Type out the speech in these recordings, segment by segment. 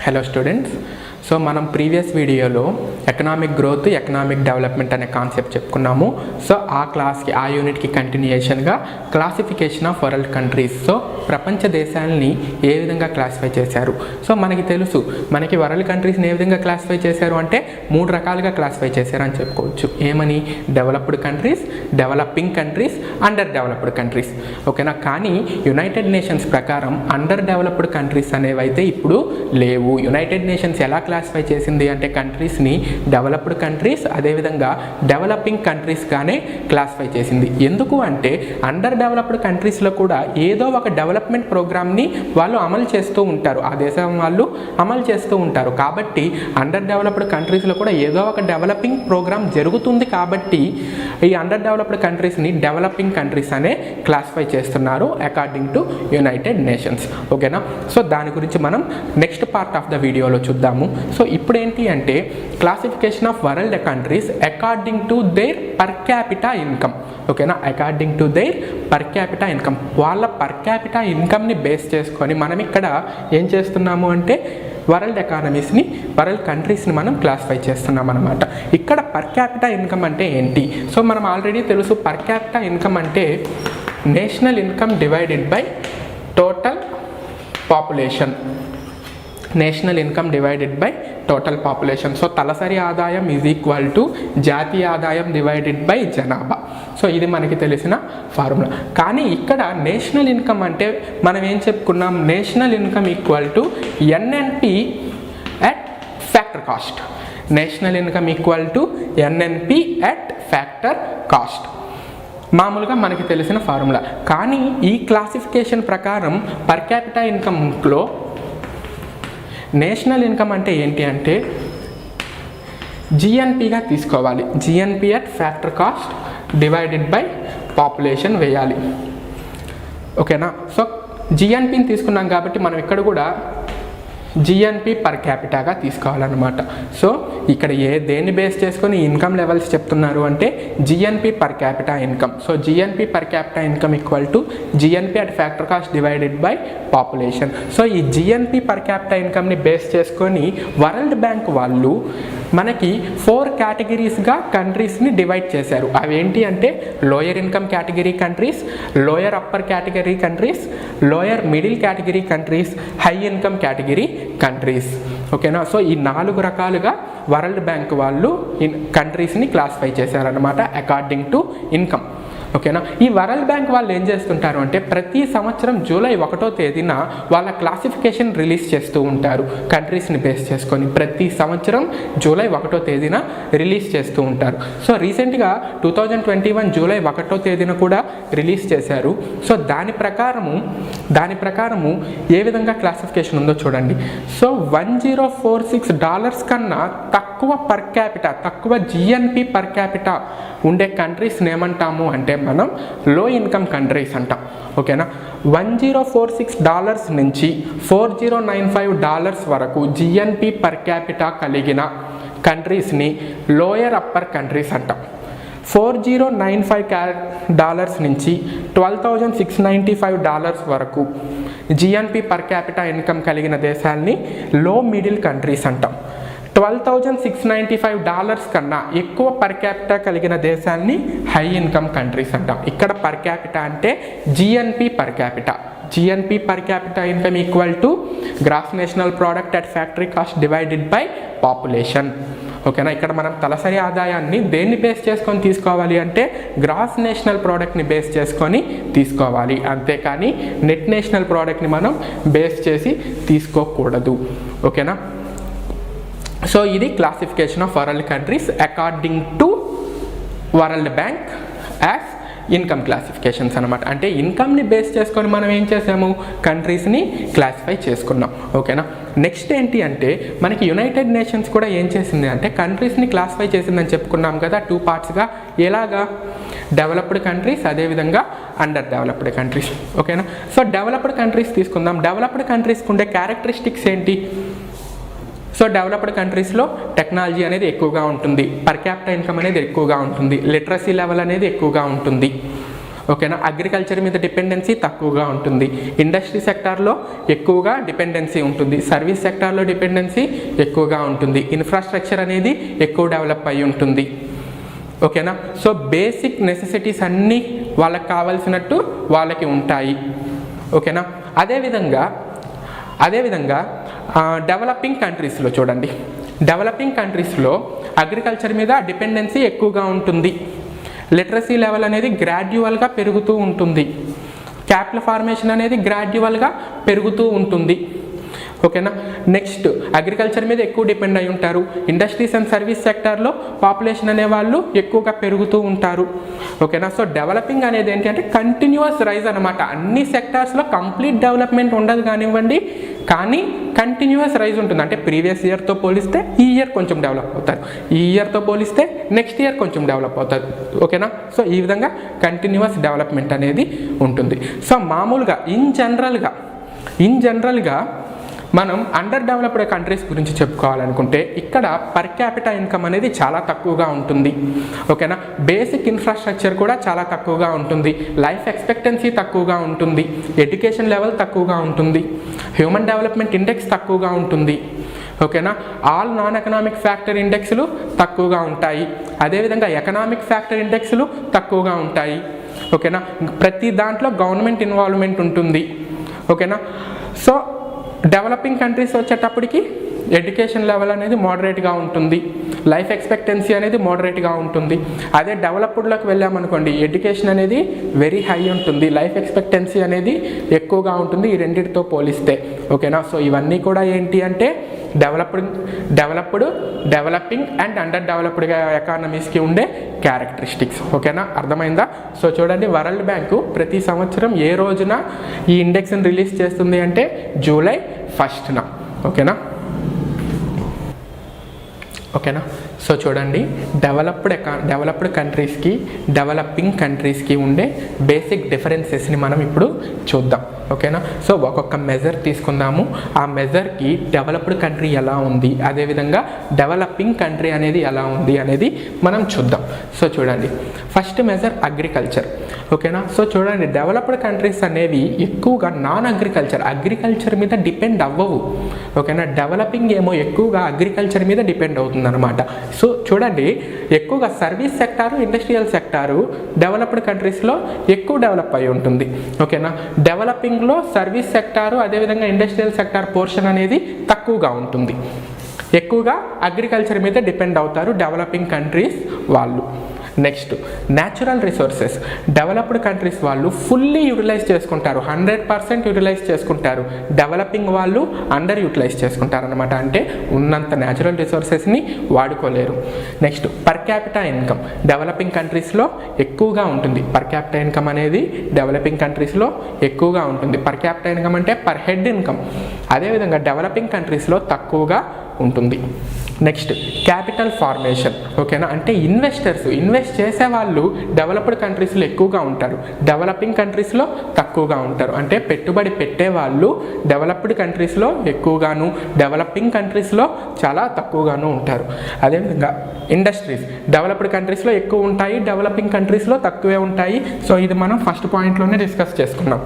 Hello students. So మనం previous వీడియోలో economic growth, economic development అనే కాన్సెప్ట్ చెప్పుకున్నాము. సో ఆ యూనిట్కి కంటిన్యూయేషన్గా classification of world countries, so ప్రపంచ దేశాలని ఏ విధంగా క్లాసిఫై చేశారు. సో మనకి తెలుసు, మనకి వరల్డ్ కంట్రీస్ని ఏ విధంగా క్లాసిఫై చేశారు అంటే 3 రకాలుగా క్లాసిఫై చేశారు అని చెప్పుకోవచ్చు. ఏమని? Developed countries, developing countries, under developed countries. ఓకేనా? కానీ యునైటెడ్ నేషన్స్ ప్రకారం అండర్ డెవలప్డ్ కంట్రీస్ అనేవి అయితే ఇప్పుడు లేవు. యునైటెడ్ నేషన్స్ ఎలా క్లాసిఫై చేసింది అంటే కంట్రీస్ని డెవలప్డ్ కంట్రీస్, అదేవిధంగా డెవలపింగ్ కంట్రీస్గానే క్లాసిఫై చేసింది. ఎందుకు అంటే అండర్ డెవలప్డ్ కంట్రీస్లో కూడా ఏదో ఒక డెవలప్మెంట్ ప్రోగ్రామ్ని వాళ్ళు అమలు చేస్తూ ఉంటారు, ఆ దేశం వాళ్ళు అమలు చేస్తూ ఉంటారు. కాబట్టి అండర్ డెవలప్డ్ కంట్రీస్లో కూడా ఏదో ఒక డెవలపింగ్ ప్రోగ్రామ్ జరుగుతుంది. కాబట్టి ఈ అండర్ డెవలప్డ్ కంట్రీస్ని డెవలపింగ్ కంట్రీస్ అనే క్లాసిఫై చేస్తున్నారు అకార్డింగ్ టు యునైటెడ్ నేషన్స్. ఓకేనా? సో దాని గురించి మనం నెక్స్ట్ పార్ట్ ఆఫ్ ద వీడియోలో చూద్దాము. సో ఇప్పుడు ఏంటి అంటే classification of world countries according to their per capita income. ఓకేనా? According to their per capita income, వాళ్ళ పర్ క్యాపిటా ఇన్కమ్ని బేస్ చేసుకొని మనం ఇక్కడ ఏం చేస్తున్నాము అంటే వరల్డ్ ఎకానమీస్ని, వరల్డ్ కంట్రీస్ని మనం క్లాసిఫై చేస్తున్నాం అన్నమాట. ఇక్కడ పర్ క్యాపిటా ఇన్కమ్ అంటే ఏంటి? సో మనం ఆల్రెడీ తెలుసు, పర్ క్యాపిటా ఇన్కమ్ అంటే national income divided by total population. National income divided by total population. So తలసరి ఆదాయం ఈజ్ ఈక్వల్ టు జాతీయ ఆదాయం డివైడెడ్ బై జనాభా. సో ఇది మనకి తెలిసిన ఫార్ములా. కానీ ఇక్కడ నేషనల్ ఇన్కమ్ అంటే మనం ఏం చెప్పుకున్నాం? National income equal to NNP at factor cost. National income equal to NNP at factor cost, మామూలుగా మనకి తెలిసిన ఫార్ములా. కానీ ఈ క్లాసిఫికేషన్ ప్రకారం పర్ క్యాపిటా ఇన్కమ్లో నేషనల్ ఇన్కమ్ అంటే ఏంటి అంటే జిఎన్పిగా తీసుకోవాలి. GNP at factor cost divided by population వేయాలి. ఓకేనా? సో జిఎన్పిని తీసుకున్నాం కాబట్టి మనం ఇక్కడ కూడా జిఎన్పి పర్ క్యాపిటాగా తీసుకోవాలన్నమాట. సో ఇక్కడ దేన్ని బేస్ చేసుకొని ఇన్కమ్ లెవెల్స్ చెప్తున్నారు అంటే GNP per capita income. So GNP per capita income equal to GNP at factor cost divided by population. So ఈ జిఎన్పి పర్ క్యాపిటా ఇన్కమ్ని బేస్ చేసుకొని వరల్డ్ బ్యాంక్ వాళ్ళు మనకి 4 కేటగిరీస్గా కంట్రీస్ని డివైడ్ చేశారు. అవి ఏంటి అంటే lower income category countries, lower upper category countries, lower middle category countries, high income category countries. ఓకేనా? సో ఈ 4 రకాలుగా వరల్డ్ బ్యాంక్ వాళ్ళు కంట్రీస్ని క్లాసిఫై చేశారనమాట అకార్డింగ్ టు ఇన్కమ్. ఓకేనా? ఈ వరల్డ్ బ్యాంక్ వాళ్ళు ఏం చేస్తుంటారు అంటే ప్రతి సంవత్సరం జూలై 1వ తేదీన వాళ్ళ క్లాసిఫికేషన్ రిలీజ్ చేస్తూ ఉంటారు కంట్రీస్ని బేస్ చేసుకొని. ప్రతి సంవత్సరం జూలై 1వ తేదీన రిలీజ్ చేస్తూ ఉంటారు. సో రీసెంట్గా 2021 జూలై 1వ తేదీన కూడా రిలీజ్ చేశారు. సో దాని ప్రకారము ఏ విధంగా క్లాసిఫికేషన్ ఉందో చూడండి. సో $1046 కన్నా తక్కువ పర్ క్యాపిటా, తక్కువ జిఎన్పి పర్ క్యాపిటా ఉండే కంట్రీస్ని ఏమంటాము అంటే మనం లో ఇన్కమ్ కంట్రీస్ అంటాం. ఓకేనా? $1046 నుంచి $4095 వరకు జిఎన్పి పర్ క్యాపిటా కలిగిన కంట్రీస్ని లోయర్ అప్పర్ కంట్రీస్ అంటాం. $4095 నుంచి $12,695 వరకు జిఎన్పి పర్ క్యాపిటా ఇన్కమ్ కలిగిన దేశాలని లో మిడిల్ కంట్రీస్ అంటాం. $12,695 కన్నా ఎక్కువ పర్ క్యాపిటా కలిగిన దేశాన్ని హై ఇన్కమ్ కంట్రీస్ అంటాం. ఇక్కడ పర్ క్యాపిటా అంటే GNP per capita. GNP per capita income equal to gross national product at factory cost divided by population. ఓకేనా? ఇక్కడ మనం తలసరి ఆదాయాన్ని దేన్ని బేస్ చేసుకొని తీసుకోవాలి అంటే గ్రాస్ నేషనల్ ప్రోడక్ట్ని బేస్ చేసుకొని తీసుకోవాలి, అంతేకాని నెట్ నేషనల్ ప్రోడక్ట్ని మనం బేస్ చేసి తీసుకోకూడదు. ఓకేనా? సో ఇది classification of world countries according to world bank as income classifications అనమాట. అంటే ఇన్కమ్ని బేస్ చేసుకొని మనం ఏం చేసాము? కంట్రీస్ని క్లాసిఫై చేసుకున్నాం. ఓకేనా? నెక్స్ట్ ఏంటి అంటే మనకి యునైటెడ్ నేషన్స్ కూడా ఏం చేసింది అంటే కంట్రీస్ని క్లాసిఫై చేసిందని చెప్పుకున్నాం కదా 2 పార్ట్స్గా. ఎలాగా? డెవలప్డ్ కంట్రీస్, అదేవిధంగా అండర్ డెవలప్డ్ కంట్రీస్. ఓకేనా? సో డెవలప్డ్ కంట్రీస్ తీసుకుందాం. డెవలప్డ్ కంట్రీస్కి ఉండే క్యారెక్టరిస్టిక్స్ ఏంటి? సో డెవలప్డ్ కంట్రీస్లో టెక్నాలజీ అనేది ఎక్కువగా ఉంటుంది, పర్ క్యాపిటా ఇన్కమ్ అనేది ఎక్కువగా ఉంటుంది, లిటరసీ లెవెల్ అనేది ఎక్కువగా ఉంటుంది. ఓకేనా. అగ్రికల్చర్ మీద డిపెండెన్సీ తక్కువగా ఉంటుంది. ఇండస్ట్రీ సెక్టార్లో ఎక్కువగా డిపెండెన్సీ ఉంటుంది. సర్వీస్ సెక్టార్లో డిపెండెన్సీ ఎక్కువగా ఉంటుంది. ఇన్ఫ్రాస్ట్రక్చర్ అనేది ఎక్కువ డెవలప్ అయి ఉంటుంది. ఓకేనా. సో బేసిక్ నెసెసిటీస్ అన్నీ వాళ్ళకి కావాల్సినట్టు వాళ్ళకి ఉంటాయి. ఓకేనా. అదేవిధంగా డెవలపింగ్ కంట్రీస్లో చూడండి, డెవలపింగ్ కంట్రీస్లో అగ్రికల్చర్ మీద డిపెండెన్సీ ఎక్కువగా ఉంటుంది. లిటరసీ లెవెల్ అనేది గ్రాడ్యువల్గా పెరుగుతూ ఉంటుంది. క్యాపిటల్ ఫార్మేషన్ అనేది గ్రాడ్యువల్గా పెరుగుతూ ఉంటుంది. ఓకేనా. నెక్స్ట్ అగ్రికల్చర్ మీద ఎక్కువ డిపెండ్ అయి ఉంటారు. ఇండస్ట్రీస్ అండ్ సర్వీస్ సెక్టార్లో పాపులేషన్ అనేవాళ్ళు ఎక్కువగా పెరుగుతూ ఉంటారు. ఓకేనా. సో డెవలపింగ్ అనేది ఏంటి అంటే కంటిన్యూస్ రైజ్ అనమాట. అన్ని సెక్టార్స్లో కంప్లీట్ డెవలప్మెంట్ ఉండదు కానివ్వండి, కానీ కంటిన్యూస్ రైజ్ ఉంటుంది. అంటే ప్రీవియస్ ఇయర్తో పోలిస్తే ఈ ఇయర్ కొంచెం డెవలప్ అవుతారు, ఈ ఇయర్తో పోలిస్తే నెక్స్ట్ ఇయర్ కొంచెం డెవలప్ అవుతారు. ఓకేనా. సో ఈ విధంగా కంటిన్యూస్ డెవలప్మెంట్ అనేది ఉంటుంది. సో మామూలుగా ఇన్ జనరల్గా మనం అండర్ డెవలప్డ్ కంట్రీస్ గురించి చెప్పుకోవాలనుకుంటే ఇక్కడ పర్ క్యాపిటల్ ఇన్కమ్ అనేది చాలా తక్కువగా ఉంటుంది. ఓకేనా. బేసిక్ ఇన్ఫ్రాస్ట్రక్చర్ కూడా చాలా తక్కువగా ఉంటుంది. లైఫ్ ఎక్స్పెక్టెన్సీ తక్కువగా ఉంటుంది. ఎడ్యుకేషన్ లెవెల్ తక్కువగా ఉంటుంది. హ్యూమన్ డెవలప్మెంట్ ఇండెక్స్ తక్కువగా ఉంటుంది. ఓకేనా. ఆల్ నాన్ ఎకనామిక్ ఫ్యాక్టర్ ఇండెక్స్లు తక్కువగా ఉంటాయి. అదేవిధంగా ఎకనామిక్ ఫ్యాక్టర్ ఇండెక్స్లు తక్కువగా ఉంటాయి. ఓకేనా. ప్రతి దాంట్లో గవర్నమెంట్ ఇన్వాల్వ్మెంట్ ఉంటుంది. ఓకేనా. సో డెవలపింగ్ కంట్రీస్ వచ్చేటప్పటికి ఎడ్యుకేషన్ లెవెల్ అనేది మోడరేట్గా ఉంటుంది. లైఫ్ ఎక్స్పెక్టెన్సీ అనేది మోడరేట్గా ఉంటుంది. అదే డెవలప్డ్లోకి వెళ్ళామనుకోండి, ఎడ్యుకేషన్ అనేది వెరీ హై ఉంటుంది, లైఫ్ ఎక్స్పెక్టెన్సీ అనేది ఎక్కువగా ఉంటుంది ఈ రెండింటితో పోలిస్తే. ఓకేనా. సో ఇవన్నీ కూడా ఏంటి అంటే డెవలపింగ్ అండ్ అండర్ డెవలప్డ్ ఎకానమీస్కి ఉండే క్యారెక్టరిస్టిక్స్. ఓకేనా. అర్థమైందా. సో చూడండి, వరల్డ్ బ్యాంకు ప్రతి సంవత్సరం ఏ రోజున ఈ ఇండెక్స్ని రిలీజ్ చేస్తుంది అంటే జూలై 1న. ఓకేనా. సో చూడండి, డెవలప్డ్ కంట్రీస్కి డెవలపింగ్ కంట్రీస్కి ఉండే బేసిక్ డిఫరెన్సెస్ని మనం ఇప్పుడు చూద్దాం. ఓకేనా. సో ఒక్కొక్క మెజర్ తీసుకుందాము. ఆ మెజర్కి డెవలప్డ్ కంట్రీ ఎలా ఉంది, అదేవిధంగా డెవలపింగ్ కంట్రీ అనేది ఎలా ఉంది అనేది మనం చూద్దాం. సో చూడండి, ఫస్ట్ మెజర్ అగ్రికల్చర్. ఓకేనా. సో చూడండి, డెవలప్డ్ కంట్రీస్ అనేవి ఎక్కువగా నాన్ అగ్రికల్చర్ మీద డిపెండ్ అవ్వవు. ఓకేనా. డెవలపింగ్ ఏమో ఎక్కువగా అగ్రికల్చర్ మీద డిపెండ్ అవుతుంది అనమాట. సో చూడండి, ఎక్కువగా service sector, industrial sector developed కంట్రీస్లో ఎక్కువ డెవలప్ అయి ఉంటుంది. ఓకేనా. డెవలపింగ్లో సర్వీస్ సెక్టారు అదేవిధంగా ఇండస్ట్రియల్ సెక్టార్ పోర్షన్ అనేది తక్కువగా ఉంటుంది. ఎక్కువగా అగ్రికల్చర్ మీద డిపెండ్ అవుతారు డెవలపింగ్ కంట్రీస్ వాళ్ళు. Next natural resources. Developed countries వాళ్ళు ఫుల్లీ యూటిలైజ్ చేసుకుంటారు, 100% యూటిలైజ్ చేసుకుంటారు. డెవలపింగ్ వాళ్ళు అండర్ యూటిలైజ్ చేసుకుంటారు అనమాట. అంటే ఉన్నంత న్యాచురల్ రిసోర్సెస్ని వాడుకోలేరు. Next per capital income. Developing కంట్రీస్లో ఎక్కువగా ఉంటుంది. పర్ క్యాపిటల్ ఇన్కమ్ అనేది డెవలపింగ్ కంట్రీస్లో ఎక్కువగా ఉంటుంది. పర్ క్యాపిటల్ ఇన్కమ్ అంటే పర్ హెడ్ ఇన్కమ్. అదేవిధంగా డెవలపింగ్ కంట్రీస్లో తక్కువగా ఉంటుంది. Next capital formation. ఓకేనా. అంటే ఇన్వెస్ట్ చేసేవాళ్ళు డెవలప్డ్ కంట్రీస్లో ఎక్కువగా ఉంటారు, డెవలపింగ్ కంట్రీస్లో తక్కువగా ఉంటారు. అంటే పెట్టుబడి పెట్టేవాళ్ళు డెవలప్డ్ కంట్రీస్లో ఎక్కువగాను, డెవలపింగ్ కంట్రీస్లో చాలా తక్కువగాను ఉంటారు. అదేవిధంగా ఇండస్ట్రీస్ డెవలప్డ్ కంట్రీస్లో ఎక్కువ ఉంటాయి, డెవలపింగ్ కంట్రీస్లో తక్కువే ఉంటాయి. సో ఇది మనం ఫస్ట్ పాయింట్లోనే డిస్కస్ చేసుకున్నాం.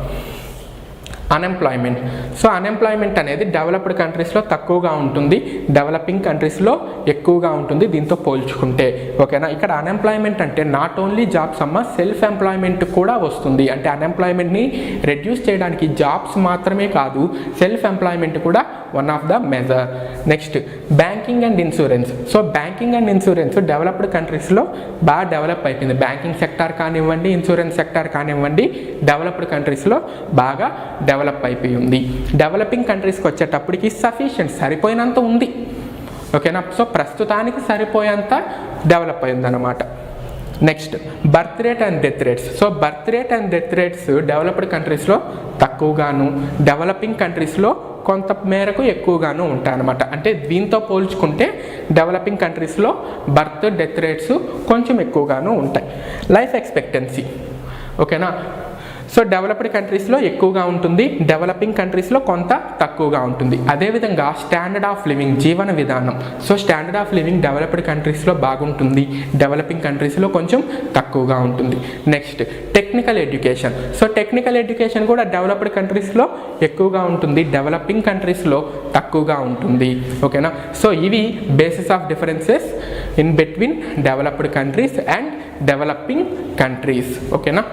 అన్ఎంప్లాయ్మెంట్. సో అన్ఎంప్లాయ్మెంట్ అనేది డెవలప్డ్ కంట్రీస్లో తక్కువగా ఉంటుంది, డెవలపింగ్ కంట్రీస్లో ఎక్కువగా ఉంటుంది దీంతో పోల్చుకుంటే. ఓకేనా. ఇక్కడ అన్ఎంప్లాయ్మెంట్ అంటే నాట్ ఓన్లీ జాబ్స్ అమ్మ, సెల్ఫ్ ఎంప్లాయ్మెంట్ కూడా వస్తుంది. అంటే అన్ఎంప్లాయ్మెంట్ని రెడ్యూస్ చేయడానికి జాబ్స్ మాత్రమే కాదు, సెల్ఫ్ ఎంప్లాయ్మెంట్ కూడా one of the measure. Next banking and insurance. So banking and insurance developed కంట్రీస్లో బాగా డెవలప్ అయిపోయింది. బ్యాంకింగ్ సెక్టార్ కానివ్వండి, ఇన్సూరెన్స్ సెక్టార్ కానివ్వండి, డెవలప్డ్ కంట్రీస్లో బాగా డెవలప్ అయిపోయి ఉంది. డెవలపింగ్ కంట్రీస్కి వచ్చేటప్పటికి సరిపోయినంత ఉంది. ఓకేనా. సో ప్రస్తుతానికి సరిపోయేంత డెవలప్ అయిందన్నమాట. Next birth rate and death rates. So birth rate and death rates developed కంట్రీస్లో తక్కువగాను, డెవలపింగ్ కంట్రీస్లో కొంత మేరకు ఎక్కువగాను ఉంటాయన్నమాట. అంటే దీంతో పోల్చుకుంటే డెవలపింగ్ కంట్రీస్లో బర్త్ డెత్ రేట్స్ కొంచెం ఎక్కువగాను ఉంటాయి. Life expectancy. ఓకేనా. సో డెవలప్డ్ కంట్రీస్లో ఎక్కువగా ఉంటుంది, డెవలపింగ్ కంట్రీస్లో కొంత తక్కువగా ఉంటుంది. అదేవిధంగా స్టాండర్డ్ ఆఫ్ లివింగ్, జీవన విధానం. So standard of living developed కంట్రీస్లో బాగుంటుంది, డెవలపింగ్ కంట్రీస్లో కొంచెం తక్కువగా ఉంటుంది. Next technical education. So technical education కూడా డెవలప్డ్ కంట్రీస్లో ఎక్కువగా ఉంటుంది, డెవలపింగ్ కంట్రీస్లో తక్కువగా ఉంటుంది. ఓకేనా. సో ఇవి basis of differences in between developed countries and developing countries. ఓకేనా.